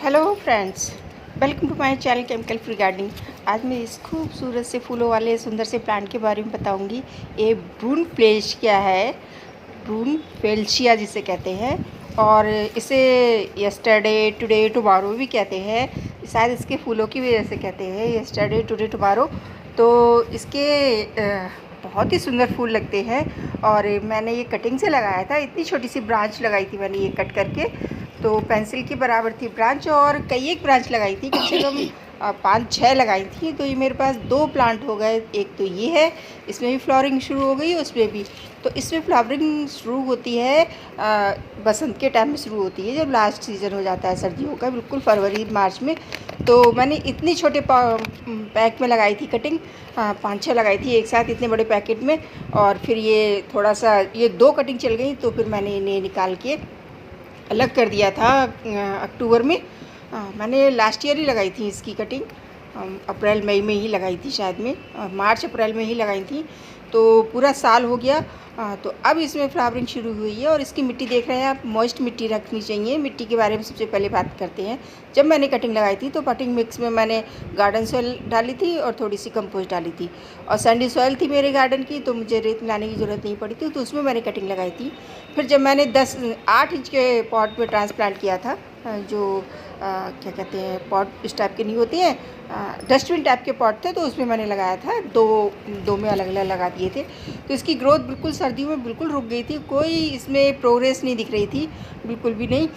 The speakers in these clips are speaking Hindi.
Hello friends, welcome to my channel chemical free gardening. आज मैं इस खूबसूरत से फूलों वाले सुंदर से प्लांट के बारे में बताऊंगी। ये ब्रून फ्लेशिया है, ब्रून फेल्शिया जिसे कहते हैं, और इसे यस्टरडे टुडे टुमारो भी कहते हैं। शायद इसके फूलों की वजह से कहते हैं यस्टरडे टुडे टुमारो। तो इसके बहुत ही सुंदर फूल लगते हैं। और मैंने ये कटिंग से लगाया था, इतनी छोटी सी ब्रांच लगाई थी मैंने ये कट करके, तो पेंसिल के बराबर थी ब्रांच, और कई एक ब्रांच लगाई थी, कम से कम 5-6 लगाई थी। तो ये मेरे पास 2 प्लांट हो गए। एक तो ये है, इसमें भी फ्लावरिंग शुरू हो गई, उसमें भी। तो इसमें फ्लावरिंग शुरू होती है बसंत के टाइम में शुरू होती है, जब लास्ट सीज़न हो जाता है सर्दियों का, बिल्कुल फरवरी मार्च में। तो मैंने इतनी छोटे पैक में लगाई थी कटिंग, 5-6 लगाई थी एक साथ इतने बड़े पैकेट में। और फिर ये थोड़ा सा ये 2 कटिंग चल गई, तो फिर मैंने इन्हें निकाल के अलग कर दिया था अक्टूबर में। मैंने लास्ट ईयर ही लगाई थी इसकी कटिंग, अप्रैल मई में ही लगाई थी शायद में, मार्च अप्रैल में ही लगाई थी। तो पूरा साल हो गया। तो अब इसमें फ्लावरिंग शुरू हुई है। और इसकी मिट्टी देख रहे हैं आप, मॉइस्ट मिट्टी रखनी चाहिए। मिट्टी के बारे में सबसे पहले बात करते हैं। जब मैंने कटिंग लगाई थी तो पटिंग मिक्स में मैंने गार्डन सॉइल डाली थी और थोड़ी सी कंपोस्ट डाली थी, और सैंडी सॉइल थी मेरे गार्डन की, तो मुझे रेत मिलाने की ज़रूरत नहीं पड़ी थी, तो उसमें मैंने कटिंग लगाई थी। फिर जब मैंने 8 इंच के पॉट में ट्रांसप्लांट किया था, जो क्या कहते हैं, पॉट इस टाइप के नहीं होते हैं, डस्टबिन टाइप के पॉट थे, तो उसमें मैंने लगाया था। दो में अलग अलग लगा दिए थे। तो इसकी ग्रोथ बिल्कुल सर्दियों में बिल्कुल रुक गई थी, कोई इसमें प्रोग्रेस नहीं दिख रही थी, बिल्कुल भी नहीं।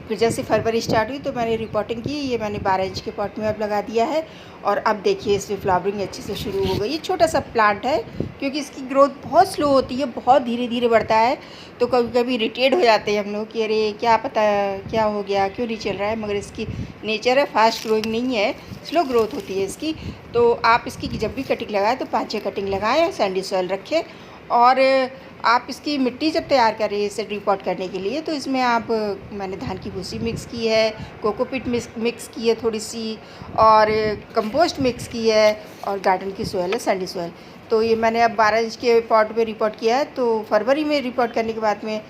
फिर जैसे फरवरी स्टार्ट हुई तो मैंने रिपोर्टिंग की, ये मैंने 12 इंच के पॉट में अब लगा दिया है। और अब देखिए इसमें फ्लावरिंग अच्छे से शुरू हो गई। ये छोटा सा प्लांट है, क्योंकि इसकी ग्रोथ बहुत स्लो होती है, बहुत धीरे धीरे बढ़ता है। तो कभी कभी इरिटेट हो जाते हैं हम लोग कि अरे क्या पता क्या हो गया, क्यों नहीं चल रहा है। मगर इसकी नेचर है, फास्ट ग्रोइंग नहीं है, स्लो ग्रोथ होती है इसकी। तो आप इसकी जब भी कटिंग लगाएं तो 5-6 कटिंग लगाएं, सैंडी सॉइल रखें। और आप इसकी मिट्टी जब तैयार करें इसे रिपॉट करने के लिए, तो इसमें आप मैंने धान की भूसी मिक्स की है, कोकोपीट मिक्स की है थोड़ी सी, और कंपोस्ट मिक्स की है, और गार्डन की सॉइल है, सैंडी सॉइल। तो ये मैंने अब 12 इंच के पॉट में रिपोर्ट किया है। तो फरवरी में रिपोर्ट करने के बाद में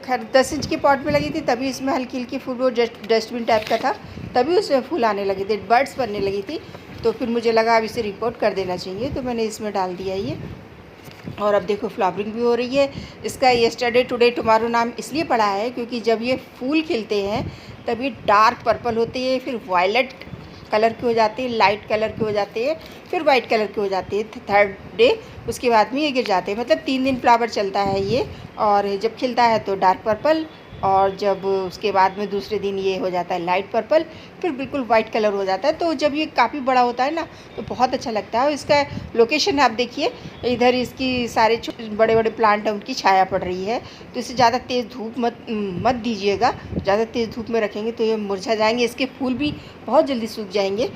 खैर 10 इंच के पॉट में लगी थी, तभी इसमें हल्की हल्की फूल, वो डस्टबिन टाइप का था, तभी उसमें फूल आने लगे थे, बर्ड्स बनने लगी थी। तो फिर मुझे लगा अब इसे रिपोर्ट कर देना चाहिए, तो मैंने इसमें डाल दिया ये। और अब देखो फ्लावरिंग भी हो रही है। इसका यस्टरडे टुडे टुमारो नाम इसलिए पड़ा है क्योंकि जब ये फूल खिलते हैं तब ये डार्क पर्पल होते हैं, फिर वायलेट कलर के हो जाते हैं, लाइट कलर के हो जाते हैं, फिर वाइट कलर के हो जाते हैं। थर्ड डे उसके बाद में ये गिर जाते हैं, मतलब 3 दिन फ्लावर चलता है ये। और जब खिलता है तो डार्क पर्पल, और जब उसके बाद में दूसरे दिन ये हो जाता है लाइट पर्पल, फिर बिल्कुल वाइट कलर हो जाता है। तो जब ये काफ़ी बड़ा होता है ना तो बहुत अच्छा लगता है। और इसका लोकेशन आप देखिए, इधर इसकी सारे बड़े बड़े प्लांट हैं, उनकी छाया पड़ रही है। तो इसे ज़्यादा तेज़ धूप मत दीजिएगा, ज़्यादा तेज़ धूप में रखेंगे तो ये मुरझा जाएंगे, इसके फूल भी बहुत जल्दी सूख जाएंगे।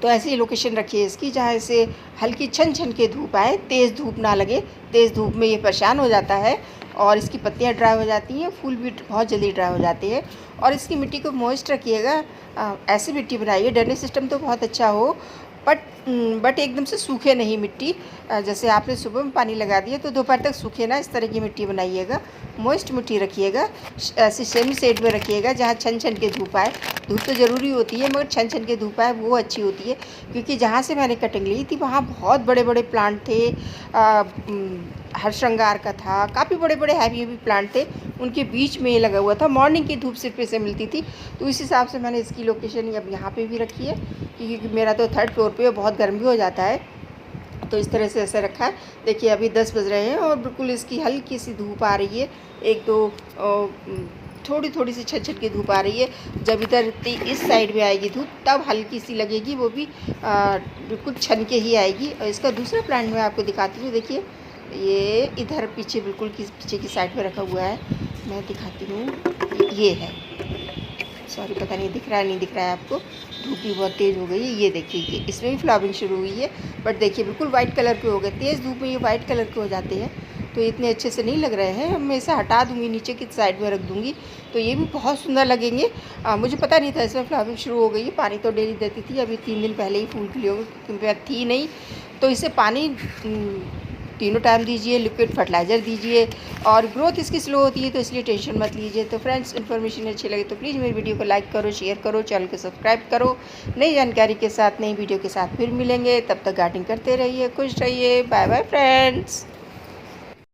तो ऐसी लोकेशन रखिए इसकी जहाँ इसे हल्की छन छन के धूप आए, तेज़ धूप ना लगे। तेज़ धूप में ये परेशान हो जाता है और इसकी पत्तियाँ ड्राई हो जाती हैं, फूल भी बहुत जल्दी ड्राई हो जाते हैं। और इसकी मिट्टी को मॉइस्ट रखिएगा, ऐसी मिट्टी बनाइए, ड्रेनेज सिस्टम तो बहुत अच्छा हो, बट एकदम से सूखे नहीं मिट्टी। जैसे आपने सुबह में पानी लगा दिया तो दोपहर तक सूखे ना, इस तरह की मिट्टी बनाइएगा। मॉइस्ट मिट्टी रखिएगा, ऐसी सेमी शेड में रखिएगा जहाँ छन छन के धूप आए। धूप तो ज़रूरी होती है, मगर छन छन के धूप आए वो अच्छी होती है। क्योंकि जहाँ से मैंने कटिंग ली थी वहाँ बहुत बड़े बड़े प्लांट थे, हर श्रृंगार का था, काफ़ी बड़े बड़े हैवी प्लांट थे, उनके बीच में ये लगा हुआ था। मॉर्निंग की धूप सिर्फ इसे मिलती थी, तो इस हिसाब से मैंने इसकी लोकेशन अब यहाँ पे भी रखी है, क्योंकि मेरा तो 3rd फ्लोर पे बहुत गर्म भी हो जाता है। तो इस तरह से ऐसे रखा है। देखिए अभी 10 बज रहे हैं और बिल्कुल इसकी हल्की सी धूप आ रही है, एक दो थोड़ी थोड़ी सी छट छट की धूप आ रही है। जब इधर इस साइड में आएगी धूप तब हल्की सी लगेगी, वो भी बिल्कुल छन के ही आएगी। और इसका दूसरा प्लांट मैं आपको दिखाती हूँ। देखिए ये इधर पीछे बिल्कुल पीछे की साइड में रखा हुआ है, मैं दिखाती हूँ। ये है, सॉरी पता नहीं दिख रहा है नहीं दिख रहा है आपको, धूप भी बहुत तेज़ हो गई है। ये देखिए ये इसमें भी फ्लावरिंग शुरू हुई है, बट देखिए बिल्कुल वाइट कलर के हो गए। तेज़ धूप में ये वाइट कलर के हो जाते हैं, तो इतने अच्छे से नहीं लग रहे हैं। मैं इसे हटा दूँगी, नीचे की साइड में रख दूँगी, तो ये भी बहुत सुंदर लगेंगे। मुझे पता नहीं था इसमें फ्लावरिंग शुरू हो गई है। पानी तो डेली देती थी, अभी 3 दिन पहले ही फूल खिले होंगे क्योंकि थी नहीं, तो इसे पानी तीनों टाइम दीजिए, लिक्विड फर्टिलाइज़र दीजिए और ग्रोथ इसकी स्लो होती है तो इसलिए टेंशन मत लीजिए। तो फ्रेंड्स, इन्फॉर्मेशन अच्छी लगे तो प्लीज़ मेरी वीडियो को लाइक करो, शेयर करो, चैनल को सब्सक्राइब करो। नई जानकारी के साथ, नई वीडियो के साथ फिर मिलेंगे। तब तक गार्डनिंग करते रहिए, खुश रहिए। Bye bye friends.